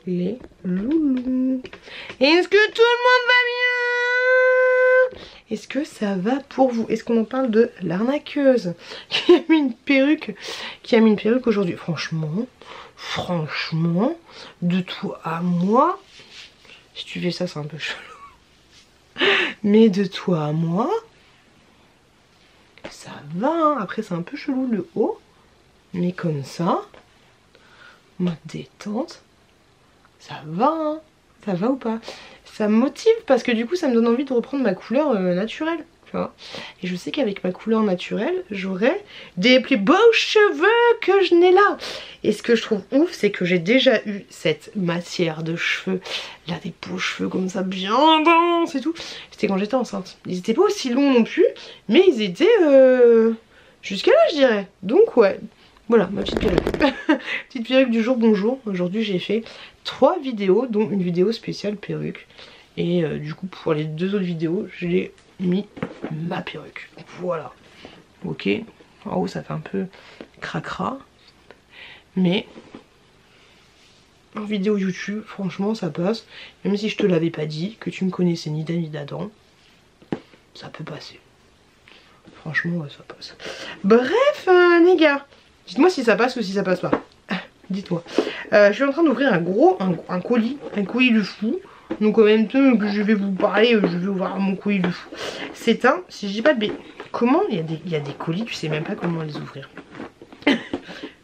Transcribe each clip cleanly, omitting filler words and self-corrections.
les loulous. Est-ce que tout le monde va bien? Est-ce que ça va pour vous? Est-ce qu'on en parle de l'arnaqueuse qui a mis une perruque, aujourd'hui? Franchement, de toi à moi, si tu fais ça c'est un peu chelou. Mais de toi à moi, ça va, hein. Après c'est un peu chelou le haut, mais comme ça, mode détente, ça va, hein. Ça va ou pas? Ça me motive parce que du coup ça me donne envie de reprendre ma couleur naturelle, tu vois. Et je sais qu'avec ma couleur naturelle, j'aurai des plus beaux cheveux que je n'ai là. Et ce que je trouve ouf, c'est que j'ai déjà eu cette matière de cheveux, là des beaux cheveux comme ça, bien denses et tout. C'était quand j'étais enceinte. Ils étaient pas aussi longs non plus, mais ils étaient jusqu'à là je dirais. Donc ouais. Voilà, ma petite perruque. Petite perruque du jour, bonjour. Aujourd'hui j'ai fait 3 vidéos, dont une vidéo spéciale perruque. Et du coup pour les 2 autres vidéos, j'ai mis ma perruque. Voilà. Ok. En haut ça fait un peu cracra. Mais en vidéo YouTube, franchement ça passe. Même si je te l'avais pas dit, que tu me connaissais ni Dan ni d'Adam, ça peut passer. Franchement ouais, ça passe. Bref les gars. Dites-moi si ça passe ou si ça passe pas. Dites-moi. Je suis en train d'ouvrir un colis de fou. Donc en même temps que je vais vous parler, je vais ouvrir mon colis de fou. C'est un, si je dis pas de bêtises, comment il y a des colis, tu sais même pas comment les ouvrir. Tu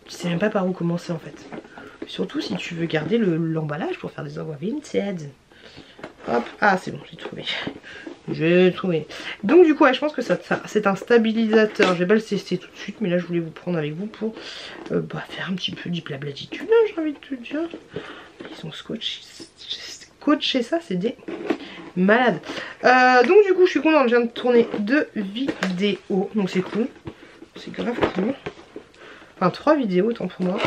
sais même pas par où commencer en fait. Surtout si tu veux garder l'emballage pour faire des envois vintage. Hop, ah c'est bon, j'ai trouvé. J'ai trouvé. Donc du coup ouais, je pense que ça c'est un stabilisateur. Je vais pas le tester tout de suite, mais là je voulais vous prendre avec vous pour faire un petit peu du blablatitude, j'ai envie de te dire. Ils ont scotché ça, c'est des malades. Donc du coup je suis contente, je viens de tourner 2 vidéos, donc c'est cool. C'est grave cool. Enfin 3 vidéos autant pour moi.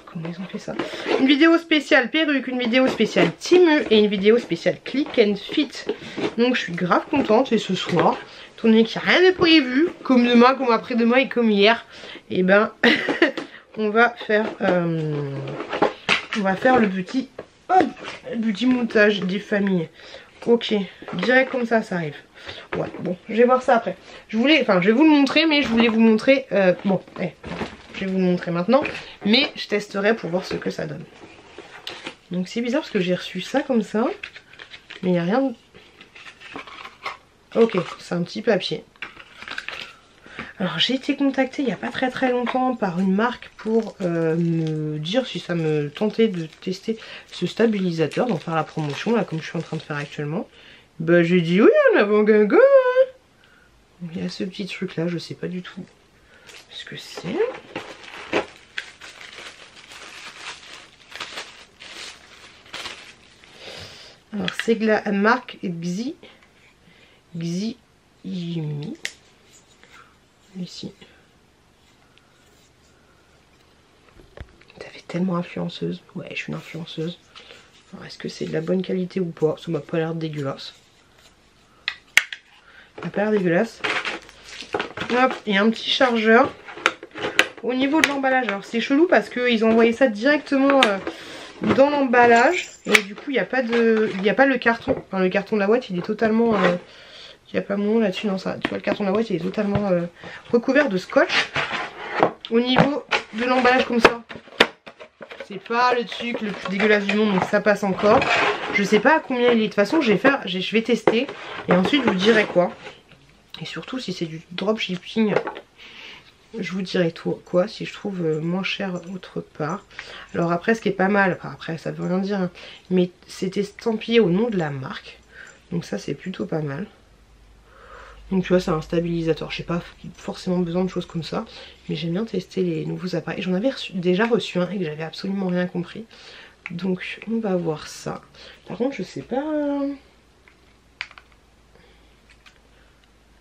Comment ils ont fait ça? Une vidéo spéciale perruque, une vidéo spéciale Timu et une vidéo spéciale Click and Fit. Donc je suis grave contente. Et ce soir, étant donné qu'il n'y a rien de prévu, comme demain, comme après-demain et comme hier, et ben on va faire le petit montage des familles. Ok, direct comme ça arrive. Ouais, bon, je vais voir ça après. Je vais vous le montrer, mais je voulais vous montrer. Je vais vous le montrer maintenant, mais je testerai pour voir ce que ça donne. Donc c'est bizarre parce que j'ai reçu ça comme ça, mais il n'y a rien de... Ok, c'est un petit papier. Alors j'ai été contactée il n'y a pas très longtemps par une marque pour me dire si ça me tentait de tester ce stabilisateur, d'en faire la promotion, là comme je suis en train de faire actuellement. Bah j'ai dit oui, en avant gaga. Il y a ce petit truc là, je sais pas du tout ce que c'est. Alors c'est la marque Xiimi. Ici. Ça fait tellement influenceuse. Ouais, je suis une influenceuse. Alors est-ce que c'est de la bonne qualité ou pas? Ça m'a pas l'air dégueulasse. Ça m'a pas l'air dégueulasse. Hop, et un petit chargeur au niveau de l'emballage. Alors c'est chelou parce qu'ils ont envoyé ça directement dans l'emballage. Et du coup il n'y a pas le carton. Enfin le carton de la boîte il est totalement... il n'y a pas mon nom là-dessus, non ça. Tu vois le carton de la boîte il est totalement recouvert de scotch. Au niveau de l'emballage comme ça. C'est pas le truc le plus dégueulasse du monde, donc ça passe encore. Je sais pas à combien il est. De toute façon je vais tester. Et ensuite je vous dirai quoi. Et surtout si c'est du dropshipping, je vous dirai quoi si je trouve moins cher autre part. Alors après ce qui est pas mal, enfin après ça veut rien dire, hein, mais c'est estampillé au nom de la marque. Donc ça c'est plutôt pas mal. Donc tu vois c'est un stabilisateur, j'ai pas forcément besoin de choses comme ça. Mais j'aime bien tester les nouveaux appareils. J'en avais déjà reçu un et que j'avais absolument rien compris. Donc on va voir ça. Par contre je sais pas...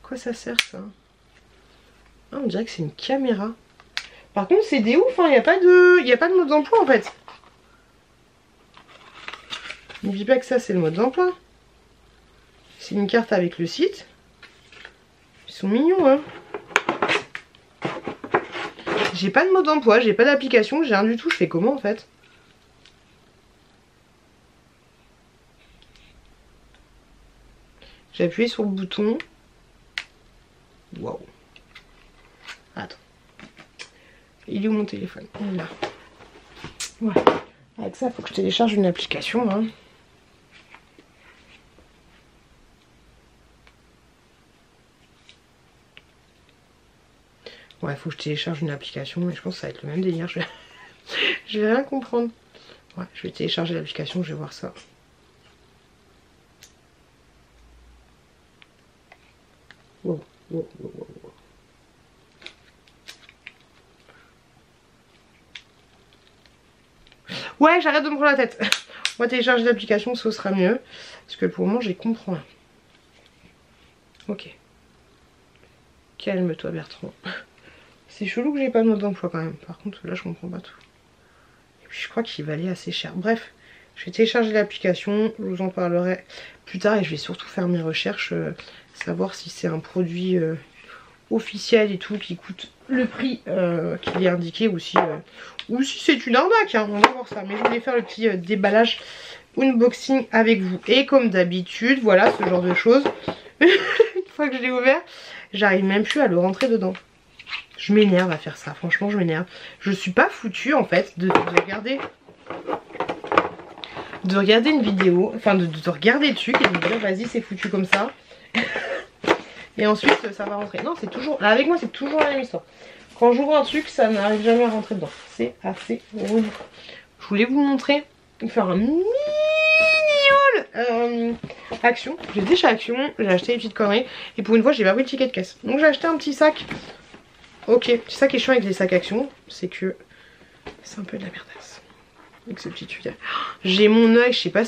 quoi ça sert ça? Ah, on dirait que c'est une caméra. Par contre c'est des ouf, hein. Il n'y a pas de mode d'emploi en fait. N'oublie pas que ça c'est le mode d'emploi. C'est une carte avec le site. Ils sont mignons hein. J'ai pas de mode d'emploi, j'ai pas d'application, j'ai rien du tout. Je fais comment en fait? J'ai appuyé sur le bouton. Waouh. Attends. Il est où mon téléphone? Il est là. Voilà. Avec ça, il faut que je télécharge une application. Hein. Ouais, il faut que je télécharge une application et je pense que ça va être le même délire. Je vais rien comprendre. Ouais, je vais télécharger l'application, je vais voir ça. Wow, wow, wow, wow. Ouais, j'arrête de me prendre la tête. On va télécharger l'application, ce sera mieux. Parce que pour le moment, j'y comprends rien. Ok. Calme-toi, Bertrand. C'est chelou que j'ai pas de mode d'emploi quand même. Par contre, là, je comprends pas tout. Et puis, je crois qu'il valait assez cher. Bref, je vais télécharger l'application. Je vous en parlerai plus tard. Et je vais surtout faire mes recherches. Savoir si c'est un produit officiel et tout qui coûte le prix qu'il est indiqué. Ou si c'est une arnaque. Hein, on va voir ça. Mais je voulais faire le petit déballage unboxing avec vous. Et comme d'habitude, voilà ce genre de choses. Une fois que je l'ai ouvert, j'arrive même plus à le rentrer dedans. Je m'énerve à faire ça, franchement je m'énerve. Je suis pas foutue en fait de regarder une vidéo, enfin de regarder le truc et de me dire vas-y c'est foutu comme ça. Et ensuite ça va rentrer. Non c'est toujours, là avec moi c'est toujours la même histoire. Quand j'ouvre un truc ça n'arrive jamais à rentrer dedans. C'est assez relou. Je voulais vous montrer, faire un mini haul Action. J'étais chez Action, j'ai acheté des petites conneries et pour une fois j'ai pas pris le ticket de caisse. Donc j'ai acheté un petit sac. Ok, c'est ça qui est chiant avec les sacs Action, c'est que c'est un peu de la merdasse. Avec ce petit tuyau. J'ai mon œil, je sais pas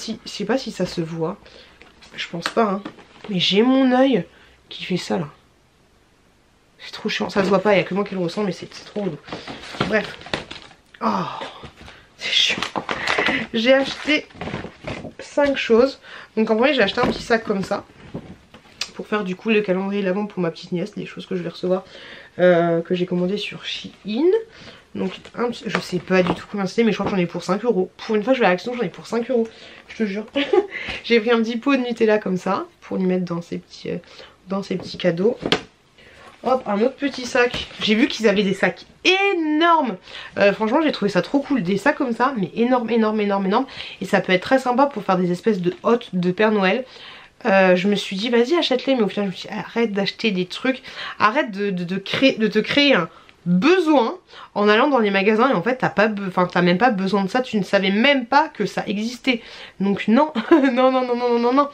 si ça se voit. Je pense pas, hein. Mais j'ai mon œil qui fait ça là. C'est trop chiant, ça se voit pas, il y a que moi qui le ressens, mais c'est trop relou. Bref. Oh, c'est chiant. J'ai acheté 5 choses. Donc en vrai, j'ai acheté un petit sac comme ça. Pour faire du coup le calendrier l'avant pour ma petite nièce, les choses que je vais recevoir. Que j'ai commandé sur Shein. Donc je sais pas du tout combien c'était mais je crois que j'en ai pour 5 €. Pour une fois je vais à Action, j'en ai pour 5 €. Je te jure. J'ai pris un petit pot de Nutella comme ça pour lui mettre dans ses petits cadeaux. Hop, un autre petit sac. J'ai vu qu'ils avaient des sacs énormes. Franchement j'ai trouvé ça trop cool. Des sacs comme ça mais énormes. Et ça peut être très sympa pour faire des espèces de hôtes de Père Noël. Je me suis dit vas-y achète-les, mais au final je me suis dit arrête d'acheter des trucs, arrête de te créer un besoin en allant dans les magasins et en fait t'as même pas besoin de ça, tu ne savais même pas que ça existait. Donc non, non.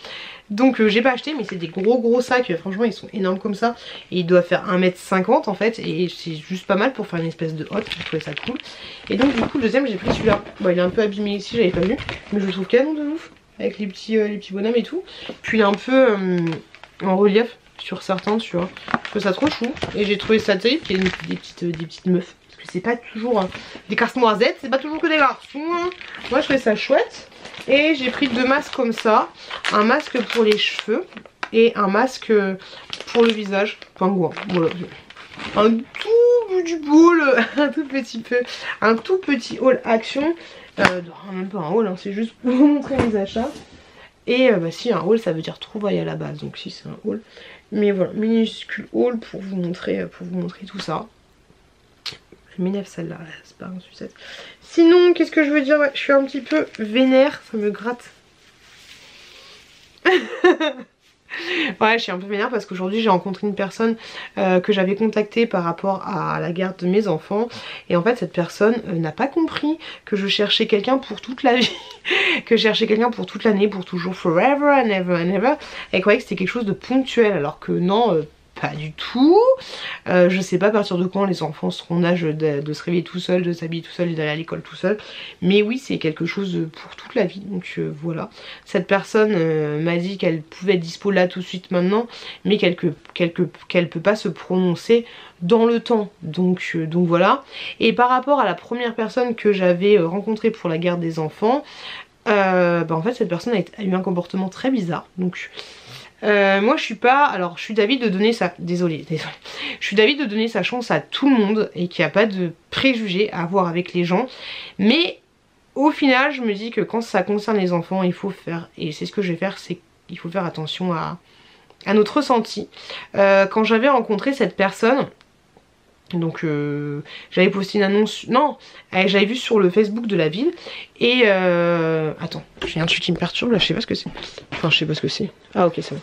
Donc j'ai pas acheté mais c'est des gros sacs, franchement ils sont énormes comme ça et ils doivent faire 1,50 m en fait et c'est juste pas mal pour faire une espèce de hotte, j'ai trouvé ça cool. Et donc du coup le deuxième j'ai pris celui-là, bon il est un peu abîmé ici, j'avais pas vu, mais je le trouve canon de ouf. Avec les petits bonhommes et tout. Puis il est un peu en relief sur certains, tu vois. Je trouve ça trop chou. Et j'ai trouvé ça terrible qu'il y ait des petites meufs. Parce que c'est pas toujours des casse-noisettes, c'est pas toujours que des garçons. Hein. Moi je trouvais ça chouette. Et j'ai pris 2 masques comme ça. Un masque pour les cheveux et un masque pour le visage. Pingouin. Voilà. Un tout petit haul, un tout petit haul Action. Même pas un haul, hein, c'est juste pour vous montrer mes achats. Et bah si un haul ça veut dire trouvaille à la base, donc si c'est un haul. Mais voilà, minuscule haul pour vous montrer tout ça. Elle m'énerve celle-là, c'est pas un sucette. Sinon, qu'est-ce que je veux dire, ouais, je suis un petit peu vénère, ça me gratte. Ouais, je suis un peu vénère parce qu'aujourd'hui j'ai rencontré une personne que j'avais contactée par rapport à la garde de mes enfants. Et en fait cette personne n'a pas compris que je cherchais quelqu'un pour toute la vie. Que je cherchais quelqu'un pour toute l'année, pour toujours, forever and ever and ever. Elle croyait que c'était quelque chose de ponctuel alors que non, pas du tout. Je sais pas à partir de quand les enfants seront en âge de se réveiller tout seul, de s'habiller tout seul et d'aller à l'école tout seul. Mais oui, c'est quelque chose pour toute la vie. Donc voilà. Cette personne m'a dit qu'elle pouvait être dispo là tout de suite maintenant, mais qu'elle peut pas se prononcer dans le temps. Donc voilà. Et par rapport à la première personne que j'avais rencontrée pour la garde des enfants, bah en fait cette personne a eu un comportement très bizarre. Donc moi je suis pas, alors je suis d'avis de donner sa, désolée, je suis d'avis de donner sa chance à tout le monde et qu'il n'y a pas de préjugés à avoir avec les gens, mais au final je me dis que quand ça concerne les enfants il faut faire, et c'est ce que je vais faire, c'est qu'il faut faire attention à à notre ressenti quand j'avais rencontré cette personne. Donc j'avais posté une annonce, non, j'avais vu sur le Facebook de la ville et attends, j'ai un truc qui me perturbe là, je sais pas ce que c'est. Enfin je sais pas ce que c'est. Ah ok c'est bon.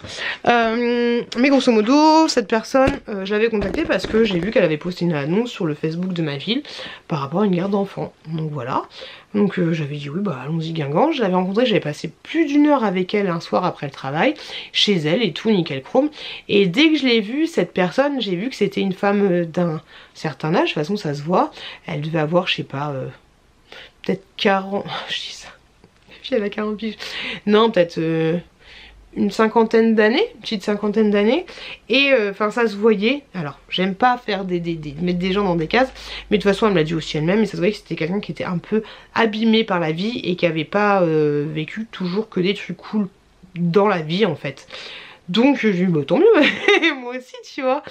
Mais grosso modo cette personne je l'avais contactée parce que j'ai vu qu'elle avait posté une annonce sur le Facebook de ma ville par rapport à une garde d'enfants. Donc voilà. Donc j'avais dit oui bah allons-y Guingamp. Je l'avais rencontrée, j'avais passé plus d'1 heure avec elle un soir après le travail, chez elle et tout, nickel chrome. Et dès que je l'ai vue, cette personne, j'ai vu que c'était une femme d'un certain âge, de toute façon ça se voit. Elle devait avoir, je sais pas, peut-être 40... je dis ça, ma fille elle a 40 piges. Non, peut-être une cinquantaine d'années, une petite cinquantaine d'années. Et enfin ça se voyait. Alors j'aime pas faire mettre des gens dans des cases, mais de toute façon elle me l'a dit aussi elle-même, et ça se voyait que c'était quelqu'un qui était un peu abîmé par la vie et qui avait pas vécu toujours que des trucs cool dans la vie en fait. Donc je lui ai dit bah tant mieux, moi aussi tu vois.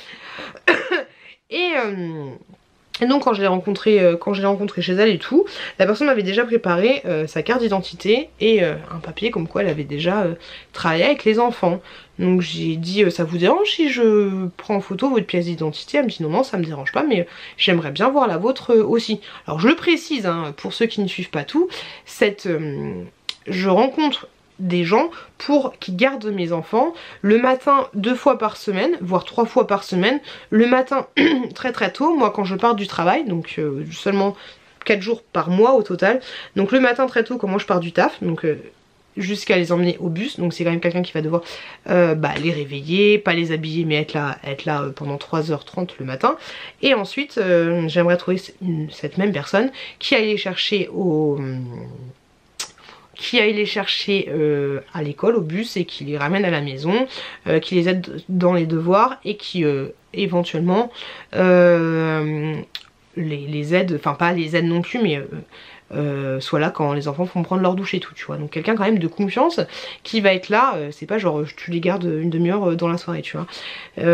Et donc quand je l'ai rencontrée chez elle et tout, la personne m'avait déjà préparé sa carte d'identité et un papier comme quoi elle avait déjà travaillé avec les enfants. Donc j'ai dit ça vous dérange si je prends en photo votre pièce d'identité? Elle me dit non non ça me dérange pas, mais j'aimerais bien voir la vôtre aussi. Alors je le précise hein, pour ceux qui ne suivent pas tout, je rencontre des gens qui gardent mes enfants le matin 2 fois par semaine, voire 3 fois par semaine. Le matin très très tôt, moi quand je pars du travail, donc seulement 4 jours par mois au total. Donc le matin très tôt quand moi je pars du taf, donc jusqu'à les emmener au bus. Donc c'est quand même quelqu'un qui va devoir les réveiller, pas les habiller mais être là pendant 3h30 le matin. Et ensuite j'aimerais trouver cette même personne qui aille les chercher à l'école, au bus, et qui les ramène à la maison, qui les aide dans les devoirs et qui éventuellement les aide, enfin pas les aide non plus mais soit là quand les enfants font prendre leur douche et tout tu vois. Donc quelqu'un quand même de confiance qui va être là, c'est pas genre tu les gardes une demi-heure dans la soirée tu vois,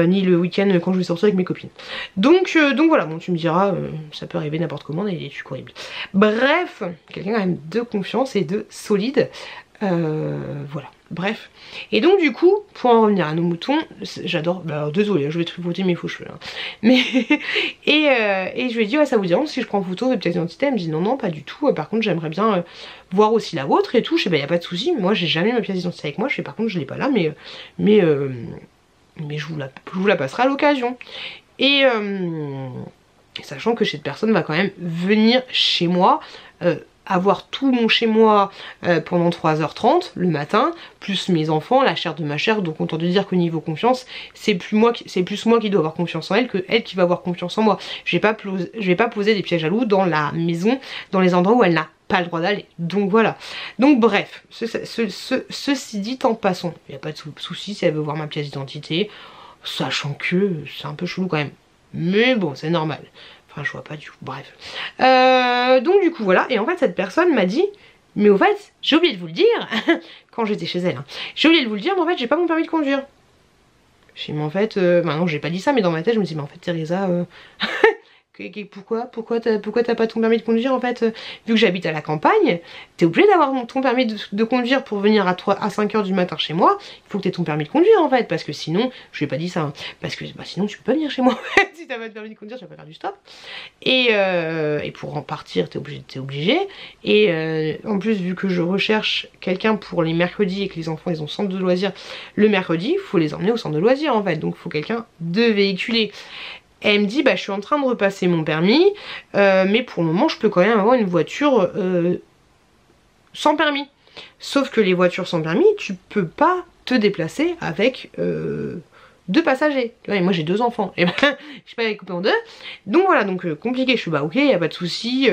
ni le week-end quand je vais sortir avec mes copines. Donc voilà, bon tu me diras ça peut arriver n'importe comment, il est horrible. Bref, quelqu'un quand même de confiance et de solide. Voilà, bref. Et donc du coup, pour en revenir à nos moutons, j'adore, bah alors désolée, je vais tripoter mes faux cheveux hein. Mais et je lui ai dit ouais ça vous dérange si je prends photo de pièce d'identité? Elle me dit non non pas du tout, par contre j'aimerais bien voir aussi la vôtre et tout. Je sais bah y a pas de souci, moi j'ai jamais ma pièce d'identité avec moi, je fais par contre je l'ai pas là mais je vous la passerai à l'occasion. Et sachant que cette personne va quand même venir chez moi, avoir tout mon chez moi pendant 3h30 le matin, plus mes enfants, la chair de ma chair. Donc autant de dire que niveau confiance, c'est plus moi qui dois avoir confiance en elle que elle qui va avoir confiance en moi. Je vais pas poser des pièges à loups dans la maison, dans les endroits où elle n'a pas le droit d'aller. Donc voilà. Donc bref, ceci dit en passant, il n'y a pas de souci si elle veut voir ma pièce d'identité, sachant que c'est un peu chelou quand même. Mais bon, c'est normal. Enfin, je vois pas du tout, bref. Donc du coup, voilà. Et en fait, cette personne m'a dit, mais au fait, j'ai oublié de vous le dire, quand j'étais chez elle, hein, j'ai oublié de vous le dire, mais en fait, j'ai pas mon permis de conduire. J'ai dit, mais en fait, bah non, j'ai pas dit ça, mais dans ma tête, je me dis, mais en fait, Teresa, pourquoi t'as pas ton permis de conduire en fait, vu que j'habite à la campagne, t'es obligé d'avoir ton permis de conduire pour venir à 5h du matin chez moi, il faut que t'aies ton permis de conduire en fait, parce que sinon, je lui ai pas dit ça, hein, parce que bah, sinon tu peux pas venir chez moi, si t'as pas de permis de conduire tu vas pas faire du stop, et pour en partir t'es obligé, et en plus vu que je recherche quelqu'un pour les mercredis et que les enfants ils ont centre de loisirs le mercredi, il faut les emmener au centre de loisirs en fait, donc il faut quelqu'un de véhiculé. Et elle me dit bah je suis en train de repasser mon permis mais pour le moment je peux quand même avoir une voiture sans permis. Sauf que les voitures sans permis tu peux pas te déplacer avec 2 passagers. Et moi j'ai 2 enfants. Et ben je sais pas les couper en 2. Donc voilà, donc compliqué. Je suis bah ok, y a pas de souci.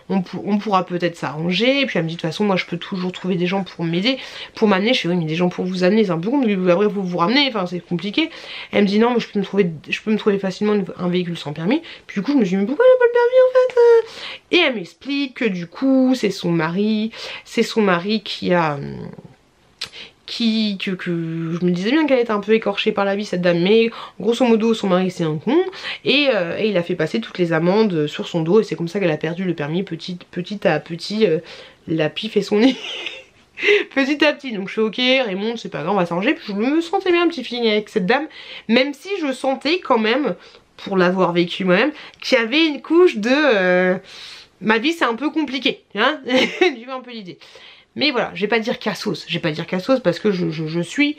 On pourra peut-être s'arranger. Et puis elle me dit de toute façon moi je peux toujours trouver des gens pour m'aider, pour m'amener. Je fais oui mais des gens pour vous amener c'est un peu con, mais après vous ramener, enfin c'est compliqué. Elle me dit non mais je peux me trouver facilement un véhicule sans permis. Puis du coup je me suis dit mais pourquoi elle a pas le permis en fait. Et elle m'explique que du coup c'est son mari qui a que je me disais bien qu'elle était un peu écorchée par la vie cette dame, mais grosso modo son mari c'est un con et il a fait passer toutes les amendes sur son dos et c'est comme ça qu'elle a perdu le permis petit à petit, la pif et son nez. petit à petit. Donc je fais ok, Raymond, c'est pas grave, on va s'arranger. Puis je me sentais bien un petit feeling avec cette dame, même si je sentais quand même, pour l'avoir vécu moi-même, qu'il y avait une couche de ma vie c'est un peu compliqué, hein. Tu vois un peu l'idée. Mais voilà, je vais pas dire cassos, parce que je suis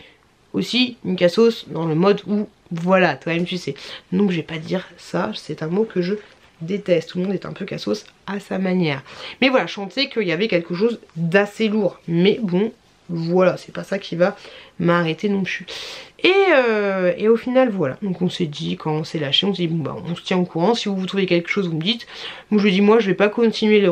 aussi une cassos dans le mode où, voilà, toi-même tu sais. Donc je vais pas dire ça, c'est un mot que je déteste. Tout le monde est un peu cassos à sa manière. Mais voilà, je sentais qu'il y avait quelque chose d'assez lourd. Mais bon, voilà, c'est pas ça qui va m'arrêter non plus. Et au final voilà, donc on s'est dit, quand on s'est lâché, on s'est dit bon bah on se tient au courant, si vous trouvez quelque chose vous me dites. Moi je lui dis moi je vais pas continuer mes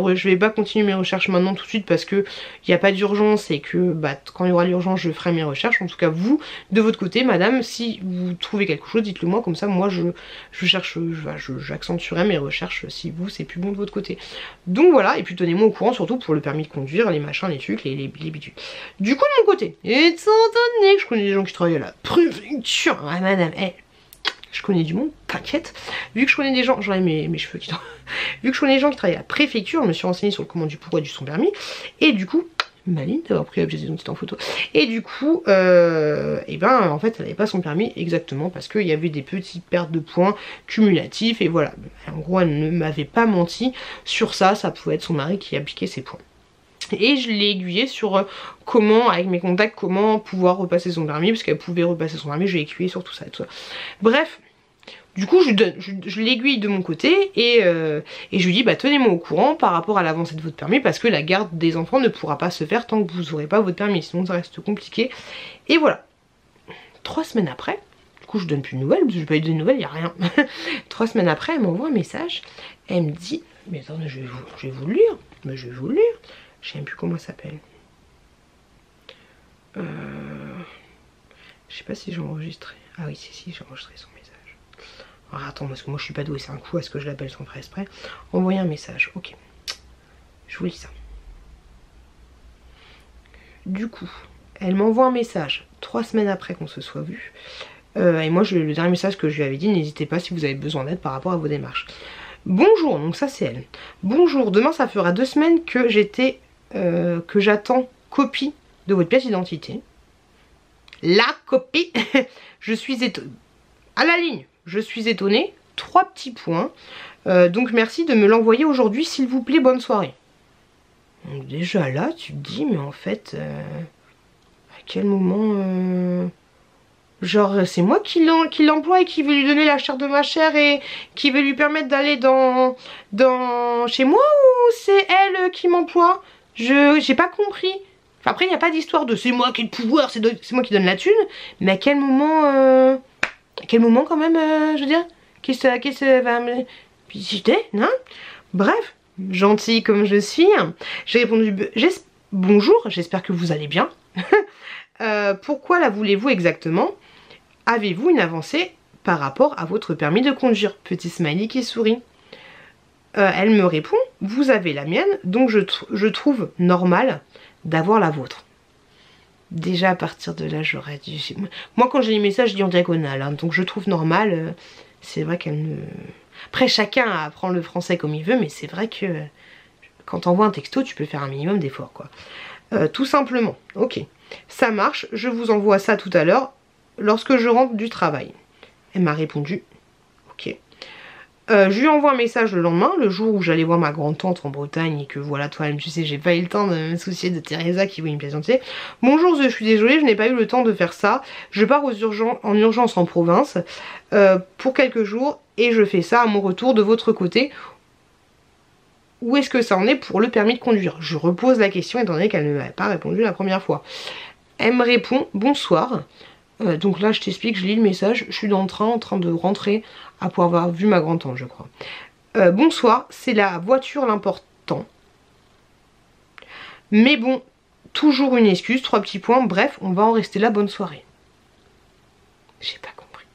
recherches maintenant tout de suite parce que il n'y a pas d'urgence et que bah quand il y aura l'urgence je ferai mes recherches. En tout cas vous, de votre côté madame, si vous trouvez quelque chose dites-le moi, comme ça moi j'accentuerai mes recherches si vous c'est plus bon de votre côté. Donc voilà, et puis tenez-moi au courant surtout pour le permis de conduire, les machins, les trucs, les bidules. Du coup de mon côté, étant donné que je connais des gens qui travaillent à la préfecture, ah madame, je connais du monde, t'inquiète. Vu que je connais des gens, j'en ai mes cheveux qui tombent. Vu que je connais des gens qui travaillent à la préfecture, je me suis renseignée sur le comment du pourquoi du son permis. Et du coup, maligne d'avoir pris la pièce d'identité en photo. Et du coup, et ben en fait elle n'avait pas son permis exactement parce qu'il y avait des petites pertes de points cumulatifs. Et voilà, en gros elle ne m'avait pas menti sur ça, ça pouvait être son mari qui appliquait ses points. Et je l'ai aiguillée sur comment, avec mes contacts, comment pouvoir repasser son permis, parce qu'elle pouvait repasser son permis, je l'ai aiguillée sur tout ça et tout ça. Bref, du coup je l'aiguille de mon côté et je lui dis bah tenez-moi au courant par rapport à l'avancée de votre permis, parce que la garde des enfants ne pourra pas se faire tant que vous n'aurez pas votre permis, sinon ça reste compliqué. Et voilà, 3 semaines après, du coup je donne plus de nouvelles, parce que je n'ai pas eu de nouvelles, il n'y a rien. 3 semaines après elle m'envoie un message, elle me dit mais attendez je vais vous le lire, mais je vais vous le lire. Je sais même plus comment elle s'appelle. Je sais pas si j'ai enregistré. Ah oui, si, j'ai enregistré son message. Alors attends, parce que moi je suis pas douée, c'est un coup, est-ce que je l'appelle sans faire exprès? Envoyer un message, ok. Je vous lis ça. Du coup, elle m'envoie un message 3 semaines après qu'on se soit vu. Et moi, le dernier message que je lui avais dit, n'hésitez pas si vous avez besoin d'aide par rapport à vos démarches. Bonjour, donc ça c'est elle. Bonjour, demain ça fera 2 semaines que j'attends copie de votre pièce d'identité. La copie. Je suis étonnée. À la ligne, je suis étonnée. 3 petits points. Donc merci de me l'envoyer aujourd'hui, s'il vous plaît, bonne soirée. Donc déjà là, tu te dis, mais en fait, à quel moment... Genre c'est moi qui l'emploie et qui vais lui donner la chair de ma chair et qui vais lui permettre d'aller dans chez moi, ou c'est elle qui m'emploie? J'ai pas compris. Enfin, après il n'y a pas d'histoire de c'est moi qui ai le pouvoir, c'est moi qui donne la thune. Mais à quel moment quand même, je veux dire, puis j'étais, non? Bref, gentille comme je suis, j'ai répondu bonjour, j'espère que vous allez bien. Pourquoi la voulez-vous exactement? Avez-vous une avancée par rapport à votre permis de conduire? Petit smiley qui sourit. Elle me répond, vous avez la mienne, donc je trouve normal d'avoir la vôtre. Déjà à partir de là, j'aurais dû... Moi quand j'ai les messages, je dis en diagonale, hein, donc je trouve normal. C'est vrai qu'elle ne... Après chacun apprend le français comme il veut, mais c'est vrai que quand t'envoies un texto, tu peux faire un minimum d'efforts, quoi. Tout simplement, ok. Ça marche, je vous envoie ça tout à l'heure, lorsque je rentre du travail. Elle m'a répondu, ok. Je lui envoie un message le lendemain, le jour où j'allais voir ma grand-tante en Bretagne et que voilà, toi-même tu sais, j'ai pas eu le temps de me soucier de Teresa qui voulait une pièce d'identité. Bonjour, je suis désolée, je n'ai pas eu le temps de faire ça. Je pars en urgence en province pour quelques jours et je fais ça à mon retour de votre côté. Où est-ce que ça en est pour le permis de conduire? Je repose la question étant donné qu'elle ne m'avait pas répondu la première fois. Elle me répond bonsoir. Donc là je t'explique, je lis le message, je suis dans le train en train de rentrer après avoir vu ma grand-tante je crois. Bonsoir, c'est la voiture l'important. Mais bon, toujours une excuse, 3 petits points, bref, on va en rester là, bonne soirée. J'ai pas compris.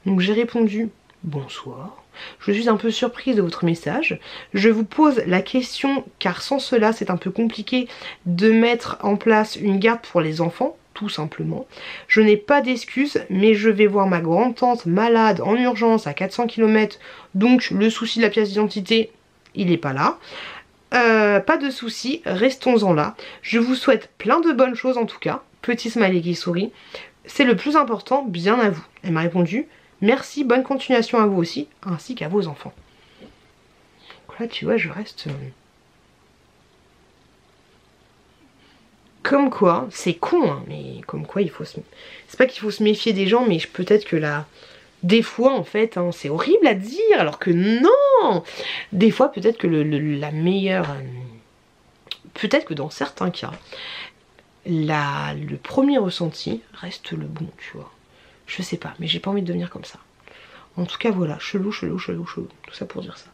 Donc j'ai répondu bonsoir. Je suis un peu surprise de votre message. Je vous pose la question car sans cela c'est un peu compliqué de mettre en place une garde pour les enfants, tout simplement. Je n'ai pas d'excuses mais je vais voir ma grand-tante malade en urgence à 400 km, donc le souci de la pièce d'identité il n'est pas là. pas de soucis, restons-en là. Je vous souhaite plein de bonnes choses en tout cas. Petit smiley qui sourit. C'est le plus important, bien à vous. Elle m'a répondu, merci, bonne continuation à vous aussi, ainsi qu'à vos enfants. Donc là, tu vois, je reste... Comme quoi, c'est con, hein, mais comme quoi il faut se... C'est pas qu'il faut se méfier des gens, mais peut-être que là... Des fois, en fait, hein, c'est horrible à dire, alors que non! Des fois, peut-être que la meilleure... peut-être que dans certains cas, le premier ressenti reste le bon, tu vois. Je sais pas, mais j'ai pas envie de devenir comme ça. En tout cas, voilà, chelou, chelou, chelou, chelou. Tout ça pour dire ça.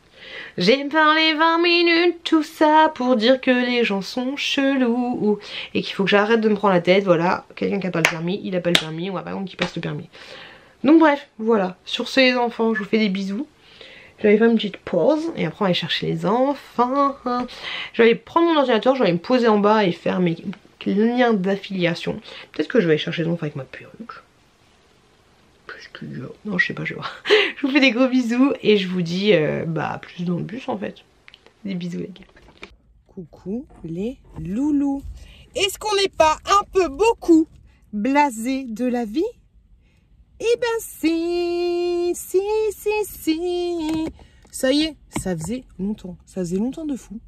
J'ai parlé 20 minutes, tout ça pour dire que les gens sont chelous et qu'il faut que j'arrête de me prendre la tête. Voilà, quelqu'un qui a pas le permis, il a pas le permis, on va pas qu'il passe le permis. Donc bref, voilà, sur ce les enfants, je vous fais des bisous. J'allais faire une petite pause et après on va aller chercher les enfants. J'allais prendre mon ordinateur, j'allais me poser en bas et faire mes liens d'affiliation. Peut-être que je vais aller chercher les enfants avec ma perruque. Non, je sais pas, je vais voir. Je vous fais des gros bisous et je vous dis plus dans le bus en fait. Des bisous les gars. Coucou les loulous. Est-ce qu'on n'est pas un peu beaucoup blasé de la vie? Eh ben si. Ça y est, ça faisait longtemps. Ça faisait longtemps de fou.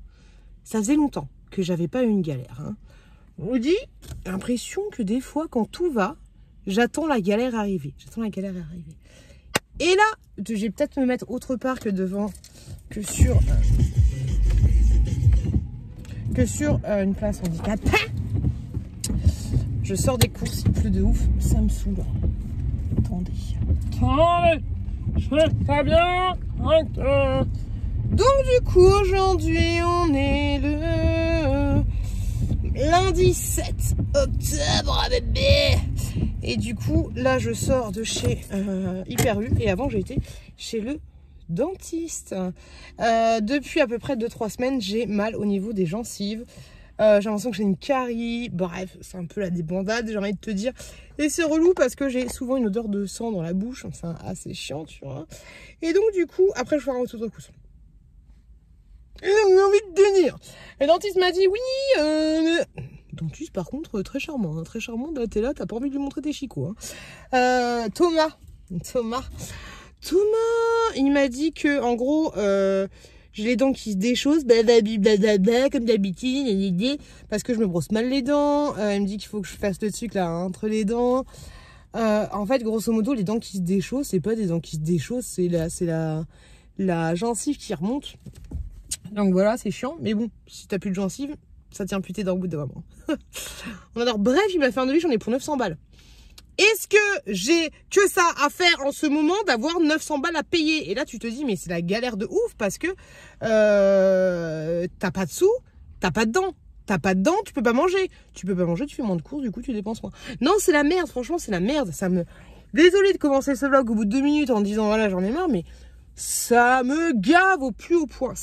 Ça faisait longtemps que j'avais pas eu une galère. Hein. On vous dit, l'impression que des fois quand tout va, j'attends la galère arriver. Et là, je vais peut-être me mettre autre part que devant, que sur une place handicapée. Je sors des courses, il pleut de ouf, ça me saoule. Attendez, je fais pas bien. Donc du coup, aujourd'hui, on est le lundi 7 octobre, bébé. Et du coup, là, je sors de chez Hyper U. Et avant, j'ai été chez le dentiste. Depuis à peu près 2-3 semaines, j'ai mal au niveau des gencives. J'ai l'impression que j'ai une carie. Bref, c'est un peu la débandade, j'ai envie de te dire. Et c'est relou parce que j'ai souvent une odeur de sang dans la bouche. C'est assez chiant, tu vois. Et donc, du coup, après, je vais faire un autre coussin. Et j'ai envie de tenir. Le dentiste m'a dit oui. Dentiste, par contre, très charmant. Hein, très charmant. Bah, t'es là, t'as pas envie de lui montrer tes chicots. Hein. Thomas, il m'a dit que, en gros, j'ai les dents qui se déchaussent, comme d'habitude, parce que je me brosse mal les dents. Il me dit qu'il faut que je fasse le truc là entre les dents. En fait, grosso modo, les dents qui se déchaussent, c'est pas des dents qui se déchaussent, c'est la gencive qui remonte. Donc voilà, c'est chiant, mais bon, si t'as plus de gencive, ça tient plus tes dents au bout d'un moment. Alors bref, il m'a fait un devis, j'en ai pour 900 balles. Est-ce que j'ai que ça à faire en ce moment d'avoir 900 balles à payer? Et là, tu te dis, mais c'est la galère de ouf parce que t'as pas de sous, t'as pas de dents. T'as pas de dents, tu peux pas manger. Tu peux pas manger, tu fais moins de courses, du coup, tu dépenses moins. Non, c'est la merde, franchement, c'est la merde. Désolée de commencer ce vlog au bout de 2 minutes en disant, voilà, j'en ai marre, mais ça me gave au plus haut point.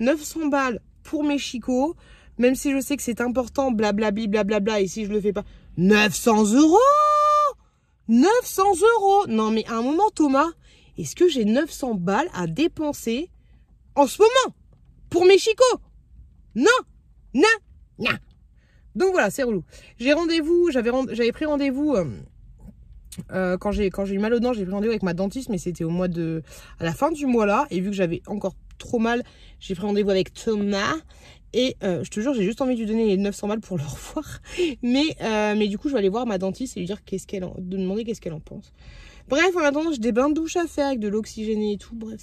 900 balles pour mes chicots, même si je sais que c'est important, blablabli, blablabla, et si je le fais pas... 900 €! 900 €! Non, mais à un moment, Thomas, est-ce que j'ai 900 balles à dépenser en ce moment pour mes chicots? Non! Donc voilà, c'est relou. J'ai rendez-vous, j'avais pris rendez-vous quand j'ai eu mal aux dents, j'ai pris rendez-vous avec ma dentiste, mais c'était à la fin du mois là, et vu que j'avais encore trop mal, j'ai pris rendez-vous avec Thomas. Et je te jure, j'ai juste envie de lui donner les 900 balles pour le revoir. Mais du coup, je vais aller voir ma dentiste et lui dire demander qu'est-ce qu'elle en pense. Bref, en attendant, j'ai des bains de douche à faire avec de l'oxygéné et tout. Bref,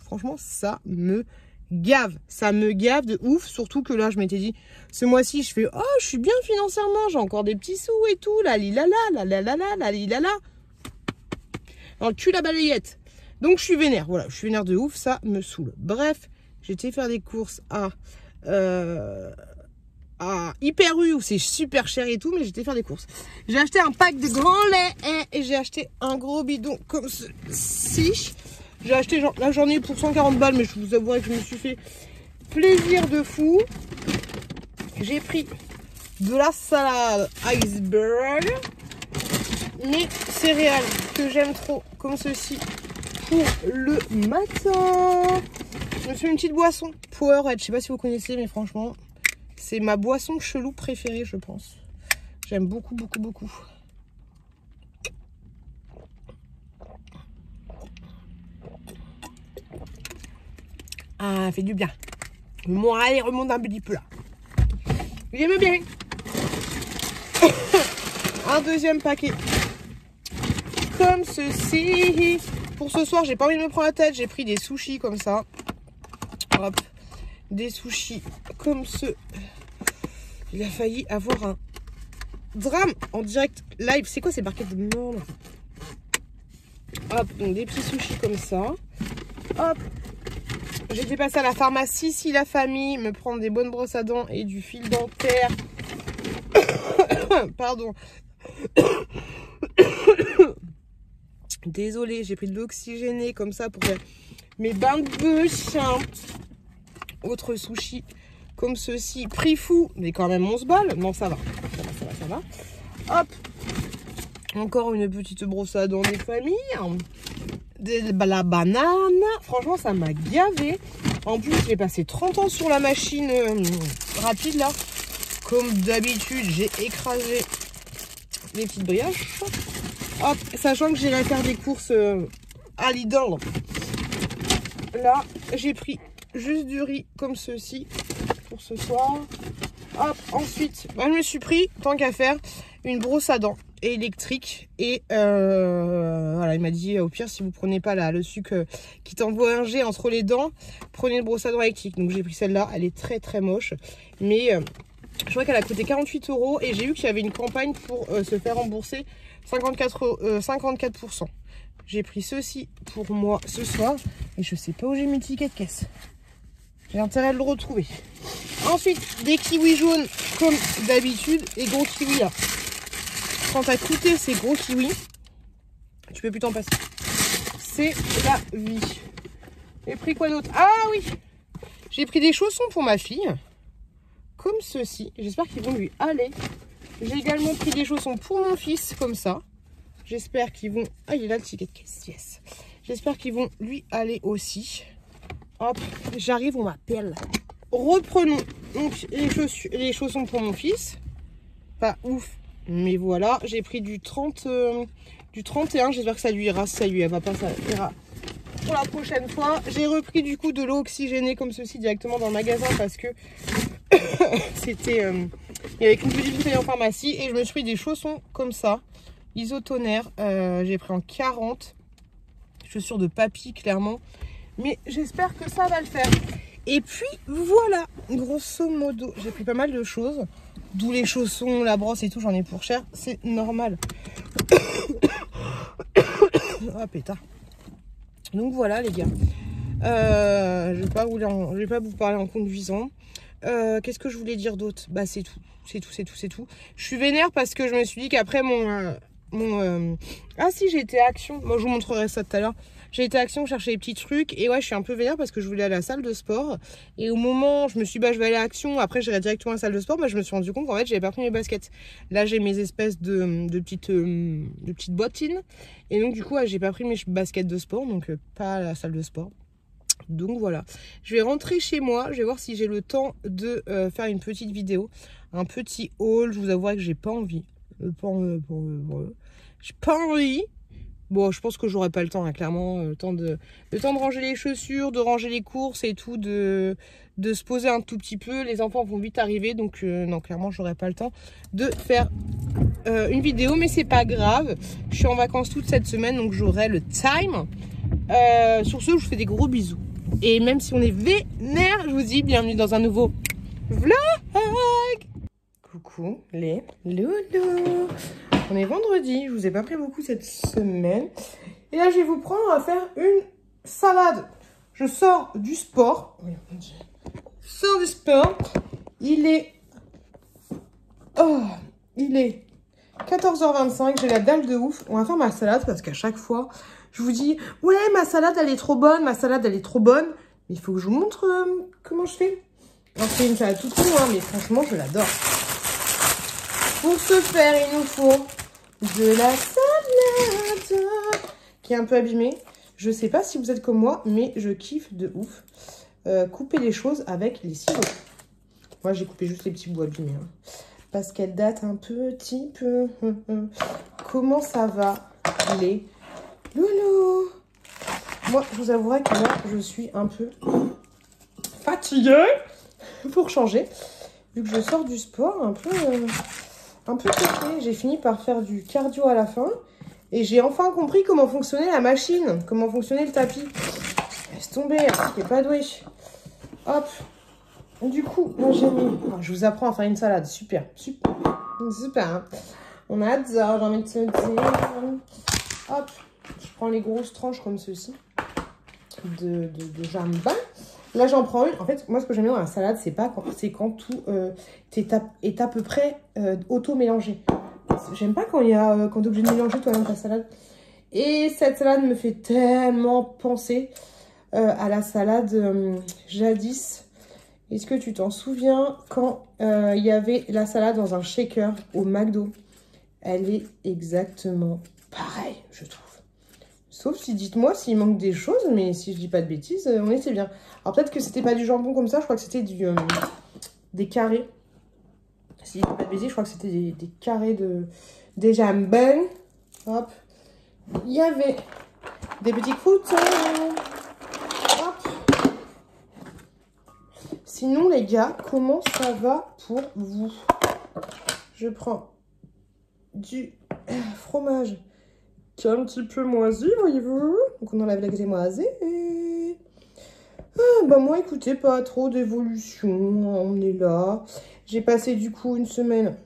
franchement, ça me gave. Ça me gave de ouf. Surtout que là, je m'étais dit, ce mois-ci, je fais, oh, je suis bien financièrement, j'ai encore des petits sous et tout. La lilala, la lilala. Dans le cul, la balayette. Donc, je suis vénère. Voilà, je suis vénère de ouf. Ça me saoule. Bref, j'ai été faire des courses à Hyper U où c'est super cher et tout, mais j'étais faire des courses. J'ai acheté un pack de grands laits et j'ai acheté un gros bidon comme ceci. J'ai acheté, là j'en ai pour 140 balles, mais je vous avouerai que je me suis fait plaisir de fou. J'ai pris de la salade iceberg, mes céréales que j'aime trop comme ceci pour le matin. je me suis une petite boisson. Powerade, je sais pas si vous connaissez, mais franchement, c'est ma boisson chelou préférée, je pense. J'aime beaucoup, beaucoup, beaucoup. Ah, ça fait du bien. Le moral remonte un petit peu là. J'aime bien. Un deuxième paquet. Comme ceci. Pour ce soir, j'ai pas envie de me prendre la tête. J'ai pris des sushis comme ça. Hop. Des sushis comme ce. Il a failli avoir un drame en direct live. C'est quoi ces barquettes de merde? Hop, donc des petits sushis comme ça. Hop. J'étais passée à la pharmacie, si la famille, me prendre des bonnes brosses à dents et du fil dentaire. Pardon. Désolée, j'ai pris de l'oxygéné comme ça pour faire mes bains de bouche. Autre sushi comme ceci. Prix fou, mais quand même 11 balles. Non, ça va. Ça va. Hop. Encore une petite brosse à dents des familles. La banane. Franchement, ça m'a gavé. En plus, j'ai passé 30 ans sur la machine rapide là. Comme d'habitude, j'ai écrasé les petites brioches. Hop, sachant que j'irai faire des courses à Lidl. Là, j'ai pris juste du riz comme ceci pour ce soir. Hop, ensuite, je me suis pris, tant qu'à faire, une brosse à dents électrique. Et voilà, il m'a dit, au pire, si vous prenez pas là, le sucre qui t'envoie un jet entre les dents, prenez une brosse à dents électrique. Donc j'ai pris celle-là, elle est très très moche. Mais je crois qu'elle a coûté 48 € et j'ai vu qu'il y avait une campagne pour se faire rembourser 54%. J'ai pris ceci pour moi ce soir et je sais pas où j'ai mis le ticket de caisse. J'ai intérêt de le retrouver. Ensuite, des kiwis jaunes comme d'habitude et gros kiwis là. Quand t'as coûté ces gros kiwis, tu peux plus t'en passer. C'est la vie. J'ai pris quoi d'autre? Ah oui, j'ai pris des chaussons pour ma fille. Comme ceci. J'espère qu'ils vont lui aller. J'ai également pris des chaussons pour mon fils, comme ça. J'espère qu'ils vont... Ah, il est là le ticket de caisse, yes. J'espère qu'ils vont lui aller aussi. Hop, j'arrive, on m'appelle. Reprenons donc les chaussons pour mon fils. Pas ouf, mais voilà. J'ai pris du 31. J'espère que ça lui ira. Ça lui va pas, ça ira pour la prochaine fois. J'ai repris du coup de l'eau oxygénée comme ceci directement dans le magasin parce que c'était... il y avait qu'une petite bouteille en pharmacie et je me suis pris des chaussons comme ça. Isotonaire. J'ai pris en 40. Chaussures de papy clairement. Mais j'espère que ça va le faire. Et puis voilà, grosso modo, j'ai pris pas mal de choses. D'où les chaussons, la brosse et tout, j'en ai pour cher. C'est normal. Ah pétard. Donc voilà les gars. Je vais pas vous parler en conduisant. Qu'est-ce que je voulais dire d'autre? Bah c'est tout. C'est tout. Je suis vénère parce que je me suis dit qu'après Ah si, j'ai été à Action. Moi je vous montrerai ça tout à l'heure. J'ai été à Action chercher des petits trucs. Et ouais, je suis un peu vénère parce que je voulais aller à la salle de sport. Et au moment, je me suis dit, bah je vais aller à Action. Après, j'irai directement à la salle de sport. Bah je me suis rendu compte qu'en fait, j'avais pas pris mes baskets. Là, j'ai mes espèces de petites bottines. Et donc, du coup, ouais, j'ai pas pris mes baskets de sport. Donc, pas à la salle de sport. Donc voilà, je vais rentrer chez moi, je vais voir si j'ai le temps de faire une petite vidéo, un petit haul. Je vous avouerai que j'ai pas envie. J'ai pas envie. Bon, je pense que j'aurai pas le temps, hein, clairement. Le temps de ranger les chaussures, de ranger les courses et tout, de se poser un tout petit peu. Les enfants vont vite arriver, donc non, clairement, j'aurai pas le temps de faire une vidéo. Mais c'est pas grave. Je suis en vacances toute cette semaine, donc j'aurai le time. Sur ce, je vous fais des gros bisous. Et même si on est vénère, je vous dis bienvenue dans un nouveau vlog. Coucou les loulous. On est vendredi, je vous ai pas pris beaucoup cette semaine. Et là, je vais vous prendre à faire une salade. Je sors du sport. Je sors du sport. Il est 14h25, j'ai la dalle de ouf. On va faire ma salade parce qu'à chaque fois, je vous dis, ouais, ma salade, elle est trop bonne, ma salade, elle est trop bonne. Mais il faut que je vous montre comment je fais. Alors, c'est une salade toute con, hein, mais franchement, je l'adore. Pour ce faire, il nous faut de la salade qui est un peu abîmée. Je sais pas si vous êtes comme moi, mais je kiffe de ouf. couper les choses avec les ciseaux. Moi, j'ai coupé juste les petits bouts abîmés. Hein, parce qu'elle date un petit peu. Comment ça va, les loulous? Moi, je vous avouerai que là, je suis un peu fatiguée pour changer. Vu que je sors du sport, un peu pété. J'ai fini par faire du cardio à la fin. Et j'ai enfin compris comment fonctionnait la machine. Comment fonctionnait le tapis. Laisse tomber, c'est pas doué. Hop. Du coup, moi j'ai mis... Oh, je vous apprends à faire une salade. Super, super. Super. Hein. On adore, j'ai envie de te dire. Hop. Je prends les grosses tranches comme ceci. De jambon. Là, j'en prends une. En fait, moi, ce que j'aime bien dans la salade, c'est quand tout est à peu près auto-mélangé. J'aime pas quand quand t'es obligé de mélanger toi-même ta salade. Et cette salade me fait tellement penser à la salade jadis. Est-ce que tu t'en souviens quand il y avait la salade dans un shaker au McDo? Elle est exactement pareille, je trouve. Sauf si, dites-moi s'il manque des choses, mais si je dis pas de bêtises, on était bien. Alors peut-être que c'était pas du jambon comme ça, je crois que c'était des carrés. Si je dis pas de bêtises, je crois que c'était des carrés des jambon. Hop. Il y avait des petits croûtons. Hop. Sinon les gars, comment ça va pour vous? Je prends du fromage qui est un petit peu moisi, voyez-vous. Donc on enlève l'excès moisi. Et... Ah, bah moi, écoutez, pas trop d'évolution. On est là. J'ai passé du coup une semaine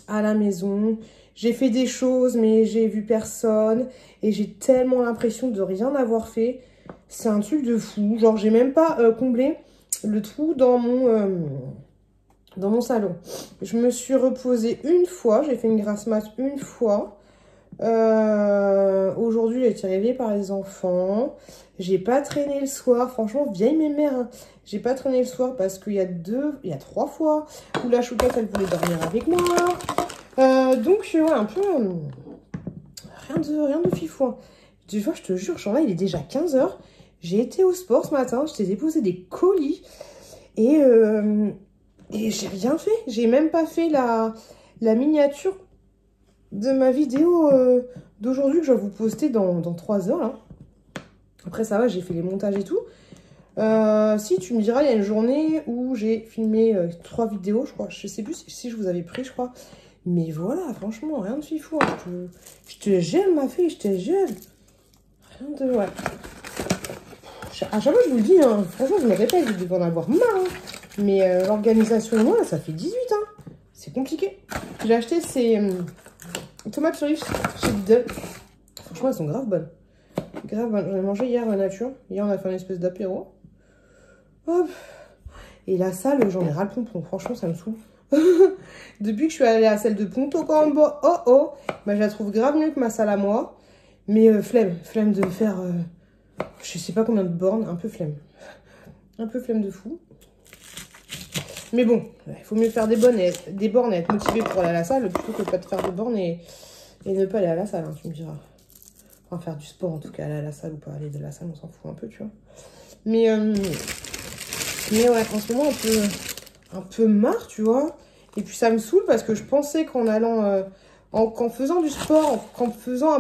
à la maison. J'ai fait des choses, mais j'ai vu personne. Et j'ai tellement l'impression de rien avoir fait. C'est un truc de fou. Genre, j'ai même pas comblé le trou dans mon salon. Je me suis reposée une fois. J'ai fait une grasse mat une fois. Aujourd'hui, j'ai été réveillée par les enfants. J'ai pas traîné le soir. Franchement, vieille mémère. Hein. J'ai pas traîné le soir parce qu'il y a 3 fois où la chouquette, elle voulait dormir avec moi. Donc, ouais, un peu... rien de fifou. Tu vois, je te jure, genre là, il est déjà 15 h. J'ai été au sport ce matin. Je t'ai déposé des colis. Et j'ai rien fait. J'ai même pas fait la miniature de ma vidéo d'aujourd'hui que je vais vous poster dans 3 heures. Là. Après, ça va, j'ai fait les montages et tout. Si, tu me diras, il y a une journée où j'ai filmé 3 vidéos, je crois. Je sais plus si je vous avais pris, je crois. Mais voilà, franchement, rien de fifou. Hein. Je te gêne, ma fille, je te gêne. Rien de... Ouais. À chaque fois, je vous le dis, hein, franchement, je me répète, je devais en avoir marre. Hein. Mais l'organisation, moi, là, ça fait 18 ans. C'est compliqué. J'ai acheté ces tomates cerises chez Lidl. Franchement, elles sont grave bonnes. Grave bonnes. J'en ai mangé hier à nature. Hier, on a fait une espèce d'apéro. Hop. Et la salle, j'en ai ras le pompon. Franchement, ça me saoule. Depuis que je suis allée à celle de Ponto Combo, bah, je la trouve grave mieux que ma salle à moi. Mais flemme de faire, je sais pas combien de bornes, un peu flemme. Un peu flemme de fou. Mais bon, il faut mieux faire des bornes et être motivé pour aller à la salle plutôt que de pas te faire des bornes et ne pas aller à la salle, hein, tu me diras. Enfin, faire du sport en tout cas, aller à la salle ou pas aller de la salle, on s'en fout un peu, tu vois. Mais ouais, en ce moment, un peu marre, tu vois. Et puis ça me saoule parce que je pensais qu'en allant, en faisant du sport, en prenant